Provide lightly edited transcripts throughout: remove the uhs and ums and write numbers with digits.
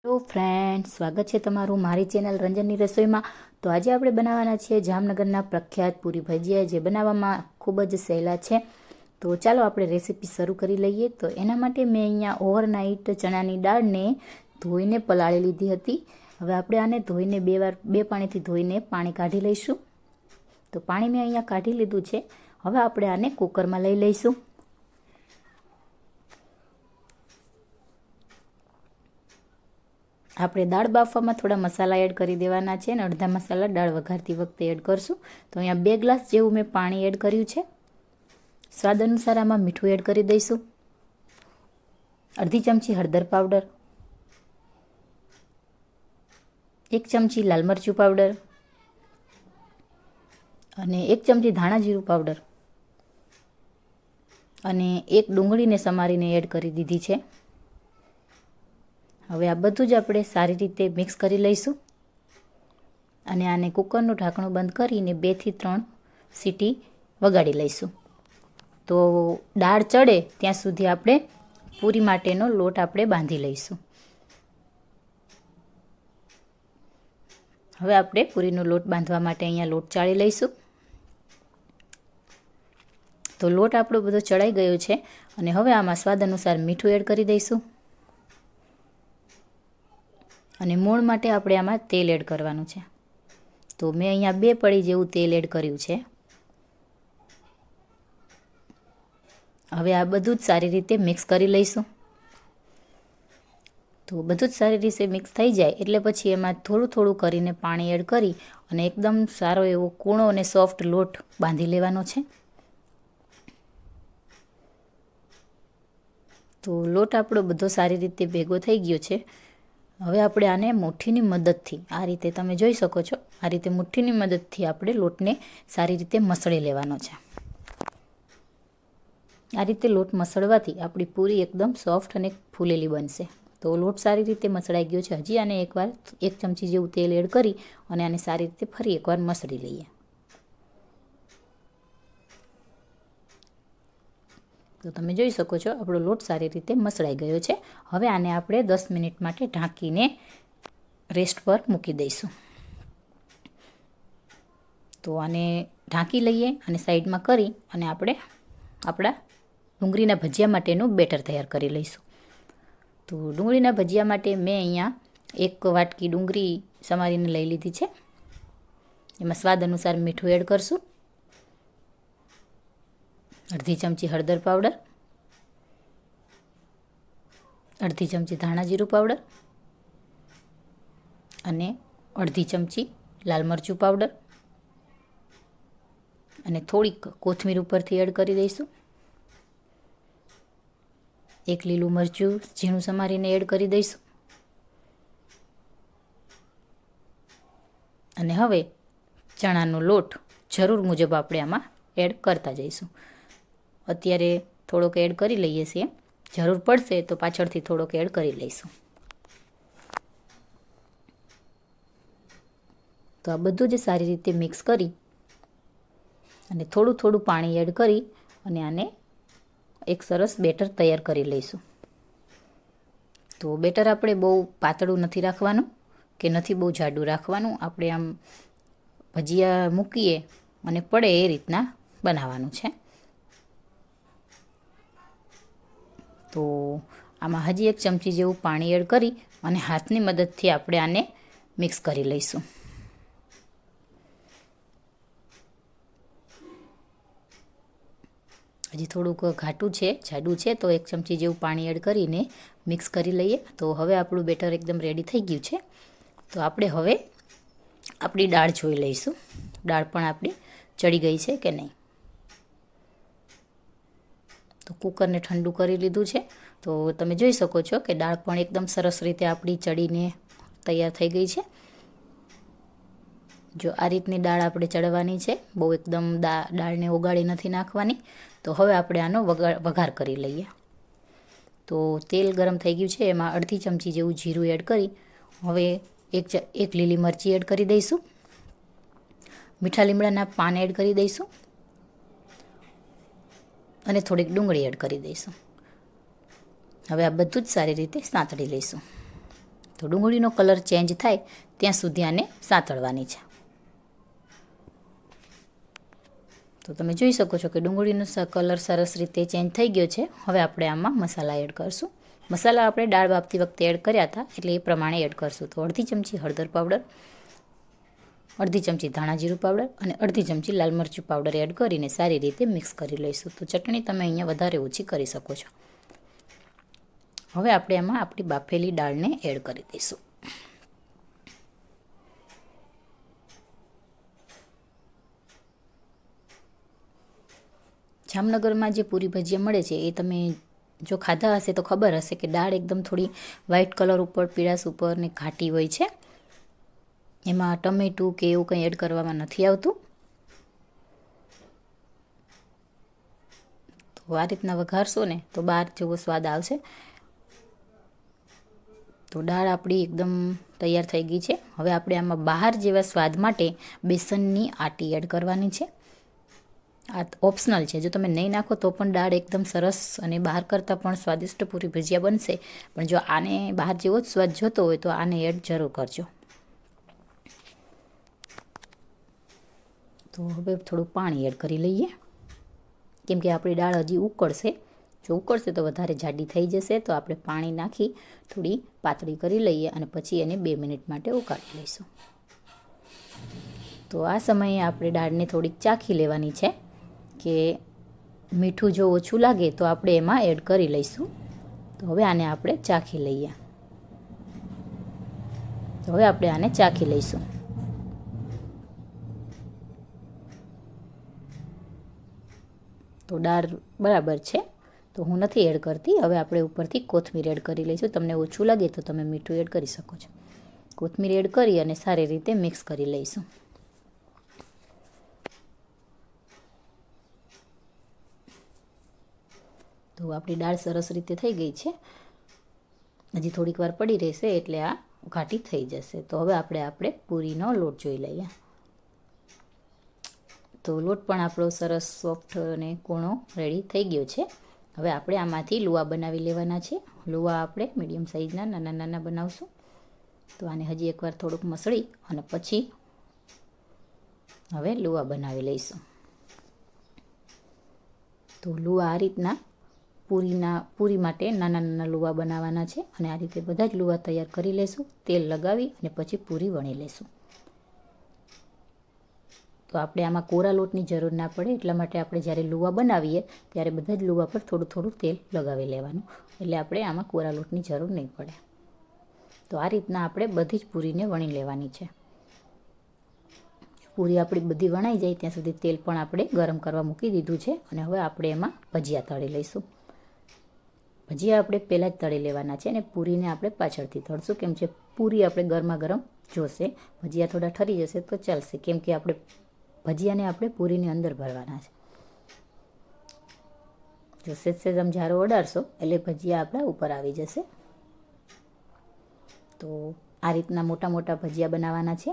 Hello friend, સ્વાગત છે તમારું મારી ચેનલ રંજનની રસોઈમાં। તો આજે આપણે બનાવવાના છીએ જામનગરના પ્રખ્યાત પૂરી ભજીયા, જે બનાવવામાં ખૂબ જ સહેલા છે। તો ચાલો આપણે રેસીપી શરૂ કરી લઈએ। તો એના માટે મેં અહીંયા ઓવરનાઇટ ચણાની દાળને ધોઈને પલાળી લીધી હતી। હવે આપણે આને ધોઈને બે પાણીથી ધોઈને પાણી કાઢી લઈશું। તો પાણી મેં અહીંયા કાઢી લીધું છે। હવે આપણે આને કુકરમાં લઈ લઈશું। આપણે દાળ બાફવામાં થોડા મસાલા એડ કરી દેવાના છે અને અડધા મસાલા દાળ વઘારતી વખતે એડ કરશું। તો અહીંયા 2 ગ્લાસ જેવું મેં પાણી એડ કર્યું છે। સ્વાદ અનુસાર આમાં મીઠું એડ કરી દઈશું। અડધી ચમચી હળદર પાવડર, 1 ચમચી લાલ મરચું પાવડર અને 1 ચમચી ધાણા જીરું પાવડર અને 1 ડુંગળીને સમારીને એડ કરી દીધી છે। હવે આ બધું જ આપણે સારી રીતે મિક્સ કરી લઈશું અને આને કુકરનું ઢાંકણું બંધ કરીને 2 થી 3 સીટી વગાડી લઈશું। તો દાળ ચડે ત્યાં સુધી આપણે પૂરી માટેનો લોટ આપણે બાંધી લઈશું। હવે આપણે પૂરીનો લોટ બાંધવા માટે અહીંયા લોટ ચાળી લઈશું। તો લોટ આપણો બધો ચડાઈ ગયો છે અને હવે આમાં સ્વાદ અનુસાર મીઠું એડ કરી દઈશું અને મોણ માટે આપણે આમાં તેલ એડ કરવાનું છે। તો મેં અહીંયા 2 પડી જેવું તેલ એડ કર્યું છે। હવે આ બધું જ સારી રીતે મિક્સ કરી લઈશું। તો બધું જ સારી રીતે મિક્સ થઈ જાય એટલે પછી એમાં થોડું થોડું કરીને પાણી એડ કરી અને એકદમ સારો એવો કૂણો અને સોફ્ટ લોટ બાંધી લેવાનો છે। તો લોટ આપણો બધો સારી રીતે ભેગો થઈ ગયો છે। હવે આપણે આને મુઠ્ઠીની મદદથી આ રીતે તમે જોઈ શકો છો, આ રીતે મુઠ્ઠીની મદદથી આપણે લોટને સારી રીતે મસળી લેવાનો છે। આ રીતે લોટ મસળવાથી આપણી પૂરી એકદમ સોફ્ટ અને ફૂલેલી બનશે। તો લોટ સારી રીતે મસળાઈ ગયો છે। હજી આને એકવાર 1 ચમચી જેવું તેલ એડ કરી અને આને સારી રીતે ફરી એકવાર મસળી લઈએ। તો તમે જોઈ શકો છો આપણો લોટ સારી રીતે મસળાઈ ગયો છે। હવે આને આપણે 10 મિનિટ માટે ઢાંકીને રેસ્ટ પર મૂકી દઈશું। તો આને ઢાંકી લઈએ અને સાઈડમાં કરી અને આપણે આપણા ડુંગળીના ભજીયા માટેનું બેટર તૈયાર કરી લઈશું। તો ડુંગળીના ભજીયા માટે મેં અહીંયા 1 વાટકી ડુંગળી સમારીને લઈ લીધી છે। એમાં સ્વાદ અનુસાર મીઠું એડ કરશું, અડધી ચમચી હળદર પાવડર, અડધી ચમચી ધાણા જીરું પાવડર અને અડધી ચમચી લાલ મરચું પાવડર અને થોડીક કોથમીર ઉપરથી એડ કરી દઈશું। 1 લીલું મરચું ઝીણું સમારીને એડ કરી દઈશું અને હવે ચણાનો લોટ જરૂર મુજબ આપણે આમાં એડ કરતા જઈશું। અત્યારે થોડોક એડ કરી લઈએ છીએ, જરૂર પડશે તો પાછળથી થોડોક એડ કરી લઈશું। તો આ બધું જ સારી રીતે મિક્સ કરી અને થોડું થોડું પાણી એડ કરી અને આને એક સરસ બેટર તૈયાર કરી લઈશું। તો બેટર આપણે બહુ પાતળું નથી રાખવાનું કે નથી બહુ જાડું રાખવાનું, આપણે આમ ભજીયા મૂકીએ અને પડે એ રીતના બનાવવાનું છે। તો આમાં હજી 1 ચમચી જેવું પાણી એડ કરી અને હાથની મદદથી આપણે આને મિક્સ કરી લઈશું। હજી થોડુંક ઘાટું છે, જાડું છે, તો 1 ચમચી જેવું પાણી એડ કરીને મિક્સ કરી લઈએ। તો હવે આપણું બેટર એકદમ રેડી થઈ ગયું છે। તો આપણે હવે આપણી દાળ જોઈ લઈશું, દાળ પણ આપણી ચડી ગઈ છે કે નહીં। તો કુકરને ઠંડુ કરી લીધું છે। તો તમે જોઈ શકો છો કે દાળ પણ એકદમ સરસ રીતે આપણી ચડીને તૈયાર થઈ ગઈ છે। જો આ રીતની દાળ આપણે ચડવાની છે, બહુ એકદમ દાળને ઓગાળી નથી નાખવાની। તો હવે આપણે આનો વઘાર કરી લઈએ। તો તેલ ગરમ થઈ ગયું છે, એમાં અડધી ચમચી જેવું જીરું એડ કરી હવે એક લીલી મરચી એડ કરી દઈશું, મીઠા લીમડાના પાન એડ કરી દઈશું અને થોડીક ડુંગળી એડ કરી દઈશું। હવે આ બધું જ સારી રીતે સાંતળી લઈશું। તો ડુંગળીનો કલર ચેન્જ થાય ત્યાં સુધી આને સાંતળવાની છે. તો તમે જોઈ શકો છો કે ડુંગળીનો કલર સરસ રીતે ચેન્જ થઈ ગયો છે. હવે આપણે આમાં મસાલા એડ કરશું. મસાલા આપણે દાળ બાફતી વખતે એડ કર્યા હતા એટલે એ પ્રમાણે એડ કરશું. તો અડધી ચમચી હળદર પાવડર, અડધી ચમચી ધાણા જીરું પાવડર અને અડધી ચમચી લાલ મરચું પાવડર એડ કરીને સારી રીતે મિક્સ કરી લઈશું. તો ચટણી તમે અહીંયા વધારે ઓછી કરી શકો છો. હવે આપણે એમાં આપણી બાફેલી દાળને એડ કરી દઈશું. જામનગરમાં જે પૂરી ભજીયા મળે છે એ તમે જો ખાધા હશે તો ખબર હશે કે દાળ એકદમ થોડી વ્હાઇટ કલર ઉપર, પીળાશ ઉપર ને ઘાટી હોય છે. એમાં ટમેટું કે એવું કંઈ એડ કરવામાં નથી આવતું. તો આ રીતના વઘારશો ને તો બહાર જેવો સ્વાદ આવશે. તો દાળ આપણી એકદમ તૈયાર થઈ ગઈ છે. હવે આપણે આમાં બહાર જેવા સ્વાદ માટે બેસનની આટી એડ કરવાની છે. આ ઓપ્શનલ છે, જો તમે નહીં નાખો તો પણ દાળ એકદમ સરસ અને બહાર કરતાં પણ સ્વાદિષ્ટ પૂરી ભજીયા બનશે. પણ જો આને બહાર જેવો જ સ્વાદ જોતો હોય તો આને એડ જરૂર કરજો. તો હવે થોડું પાણી એડ કરી લઈએ, કેમ કે આપણી દાળ હજી ઉકળશે. જો ઉકળશે તો વધારે જાડી થઈ જશે. તો આપણે પાણી નાખી થોડી પાતળી કરી લઈએ અને પછી એને 2 મિનિટ માટે ઉકાળી લઈશું. તો આ સમયે આપણે દાળને થોડીક ચાખી લેવાની છે કે મીઠું જો ઓછું લાગે તો આપણે એમાં એડ કરી લઈશું. તો હવે આને આપણે ચાખી લઈએ. તો હવે આપણે આને ચાખી લઈશું. તો દાળ બરાબર છે, તો હું નથી એડ કરતી. હવે આપણે ઉપરથી કોથમીર એડ કરી લઈશું. તમને ઓછું લાગે તો તમે મીઠું એડ કરી શકો છો. કોથમીર એડ કરી અને સારી રીતે મિક્સ કરી લઈશું. તો આપણી દાળ સરસ રીતે થઈ ગઈ છે. હજી થોડીક વાર પડી રહેશે એટલે આ ઘાટી થઈ જશે. તો હવે આપણે પૂરીનો લોટ જોઈ લઈએ. તો લોટ પણ આપણો સરસ સોફ્ટ અને કૂણો રેડી થઈ ગયો છે. હવે આપણે આમાંથી લુવા બનાવી લેવાના છે. લુવા આપણે મીડિયમ સાઇઝના નાના નાના બનાવશું. તો આને હજી એકવાર થોડુંક મસળી અને પછી હવે લુવા બનાવી લઈશું. તો લુવા આ રીતના પૂરી માટે નાના નાના લુવા બનાવવાના છે અને આ રીતે બધા જ લુવા તૈયાર કરી લઈશું. તેલ લગાવી અને પછી પૂરી વણી લઈશું. તો આપણે આમાં કોરા લોટની જરૂર ના પડે, એટલા માટે આપણે જ્યારે લુવા બનાવીએ ત્યારે બધા જ લુવા પર થોડું થોડું તેલ લગાવી લેવાનું, એટલે આપણે આમાં કોરા લોટની જરૂર નહીં પડે. તો આ રીતના આપણે બધી જ પૂરીને વણી લેવાની છે. પૂરી આપણી બધી વણાઈ જાય ત્યાં સુધી તેલ પણ આપણે ગરમ કરવા મૂકી દીધું છે અને હવે આપણે એમાં ભજીયા તળી લઈશું. ભજીયા આપણે પહેલાં જ તળી લેવાના છે અને પૂરીને આપણે પાછળથી તળશું, કેમ કે પૂરી આપણે ગરમા ગરમ જોશે. ભજીયા થોડા ઠરી જશે તો ચાલશે, કેમ કે આપણે ભજીયાને આપણે પૂરીની અંદર ભરવાના છે. જો સેજ આમ જારો ઓડાડશો એટલે ભજીયા આપણા ઉપર આવી જશે. તો આ રીતના મોટા મોટા ભજીયા બનાવવાના છે,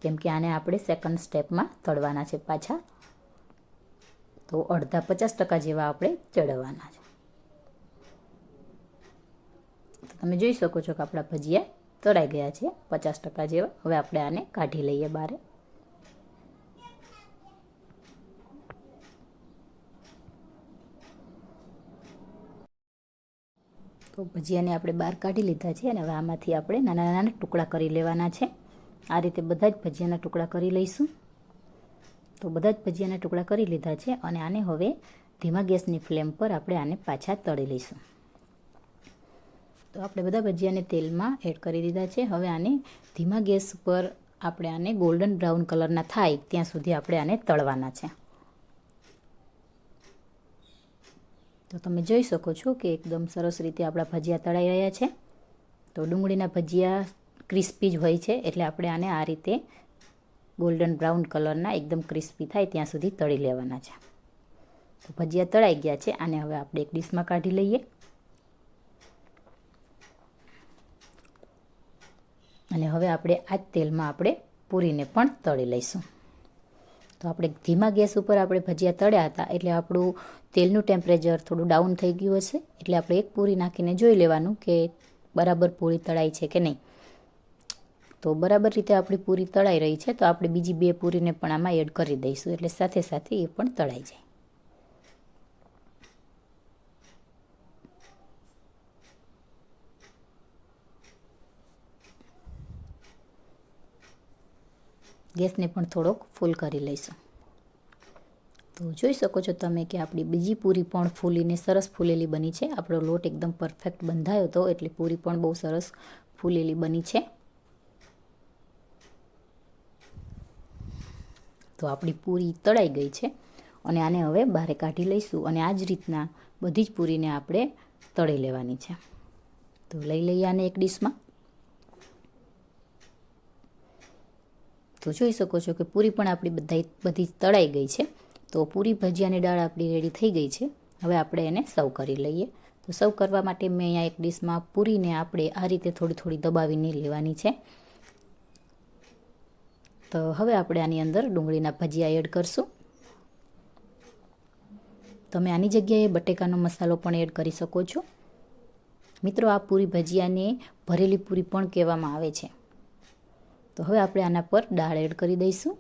કેમ કે આને આપણે સેકન્ડ સ્ટેપમાં તળવાના છે પાછા. તો અડધા 50% જેવા આપણે ચડવવાના છે. તો તમે જોઈ શકો છો કે આપણા ભજીયા તળાઈ ગયા છે 50% જેવા. હવે આપણે આને કાઢી લઈએ બહાર. તો ભજીયાને આપણે બહાર કાઢી લીધા છે અને હવે આમાંથી આપણે નાના નાના ટુકડા કરી લેવાના છે. આ રીતે બધા જ ભજીયાના ટુકડા કરી લઈશું. તો બધા જ ભજીયાના ટુકડા કરી લીધા છે અને આને હવે ધીમા ગેસની ફ્લેમ પર આપણે આને પાછા તળી લઈશું. તો આપણે બધા ભજીયાને તેલમાં એડ કરી દીધા છે. હવે આને ધીમા ગેસ પર આપણે આને ગોલ્ડન બ્રાઉન કલરના થાય ત્યાં સુધી આપણે આને તળવાના છે. તો તમે જોઈ શકો છો કે એકદમ સરસ રીતે આપણા ભજીયા તળાઈ રહ્યા છે. તો ડુંગળીના ભજીયા ક્રિસ્પી જ હોય છે, એટલે આપણે આને આ રીતે ગોલ્ડન બ્રાઉન કલરના એકદમ ક્રિસ્પી થાય ત્યાં સુધી તળી લેવાના છે. તો ભજીયા તળાઈ ગયા છે. આને હવે આપણે એક ડીશમાં કાઢી લઈએ અને હવે આપણે આ જ તેલમાં આપણે પૂરીને પણ તળી લઈશું. તો આપણે ધીમા ગેસ ઉપર આપણે ભજીયા તળ્યા હતા એટલે આપણું તેલનું ટેમ્પરેચર થોડું ડાઉન થઈ ગયું હશે, એટલે આપણે એક પૂરી નાખીને જોઈ લેવાનું કે બરાબર પૂરી તળાઈ છે કે નહીં. તો બરાબર રીતે આપણી પૂરી તળાઈ રહી છે, તો આપણે બીજી 2 પૂરીને પણ આમાં એડ કરી દઈશું, એટલે સાથે સાથે એ પણ તળાઈ જાય. ગેસને પણ થોડોક ફૂલ કરી લઈશું. તો જોઈ શકો છો તમે કે આપણી બીજી પૂરી પણ ફૂલીને સરસ ફૂલેલી બની છે. આપણો લોટ એકદમ પરફેક્ટ બંધાયો હતો, એટલે પૂરી પણ બહુ સરસ ફૂલેલી બની છે. તો આપણી પૂરી તળાઈ ગઈ છે અને આને હવે બહાર કાઢી લઈશું અને આ જ રીતના બધી જ પૂરીને આપણે તળી લેવાની છે. તો લઈ લઈએ આને એક ડીશમાં. તો જોઈ શકો છો કે પૂરી પણ આપણી બધી તળાઈ ગઈ છે. તો પૂરી ભજીયાની દાળ આપણી રેડી થઈ ગઈ છે. હવે આપણે એને સર્વ કરી લઈએ. તો સર્વ કરવા માટે મેં અહીંયા એક ડીશમાં પૂરીને આપણે આ રીતે થોડી થોડી દબાવીને લેવાની છે. તો હવે આપણે આની અંદર ડુંગળીના ભજીયા એડ કરશું. તમે આની જગ્યાએ બટેકાનો મસાલો પણ એડ કરી શકો છો. મિત્રો, આ પૂરી ભજીયાને ભરેલી પૂરી પણ કહેવામાં આવે છે. તો હવે આપણે આના પર દાળ એડ કરી દઈશું.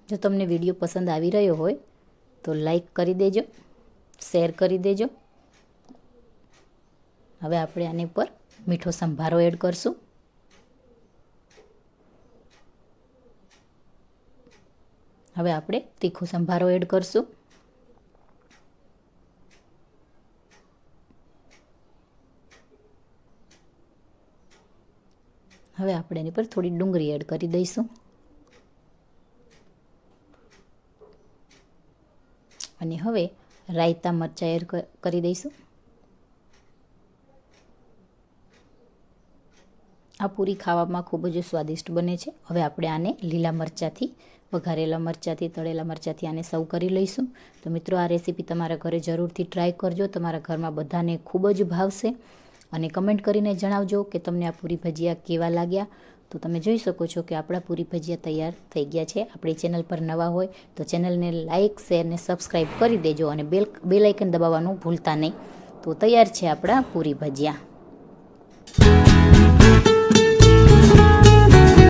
જો તમને વિડીયો પસંદ આવી રહ્યો હોય તો લાઈક કરી દેજો, શેર કરી દેજો. હવે આપણે આની પર મીઠો સંભારો એડ કરશું. હવે આપણે તીખો સંભારો એડ કરશું. હવે આપણે એની પર થોડી ડુંગળી એડ કરી દઈશું અને હવે રાયતા મરચાં એડ કરી દઈશું. આ પૂરી ખાવામાં ખૂબ જ સ્વાદિષ્ટ બને છે. હવે આપણે આને લીલા મરચાંથી, વઘારેલા મરચાંથી, તળેલા મરચાંથી આને સર્વ કરી લઈશું. તો મિત્રો, આ રેસીપી તમારા ઘરે જરૂરથી ટ્રાય કરજો. તમારા ઘરમાં બધાને ખૂબ જ ભાવશે અને કમેન્ટ કરીને જણાવજો કે તમને આ પૂરી ભજીયા કેવા લાગ્યા. તો તમે જોઈ શકો છો કે આપણા પૂરી ભજીયા તૈયાર થઈ ગયા છે. આપણી ચેનલ પર નવા હોય તો ચેનલને લાઇક, શેર ને સબસ્ક્રાઈબ કરી દેજો અને બેલ આઇકન દબાવવાનું ભૂલતા નહીં. તો તૈયાર છે આપણા પૂરી ભજીયા.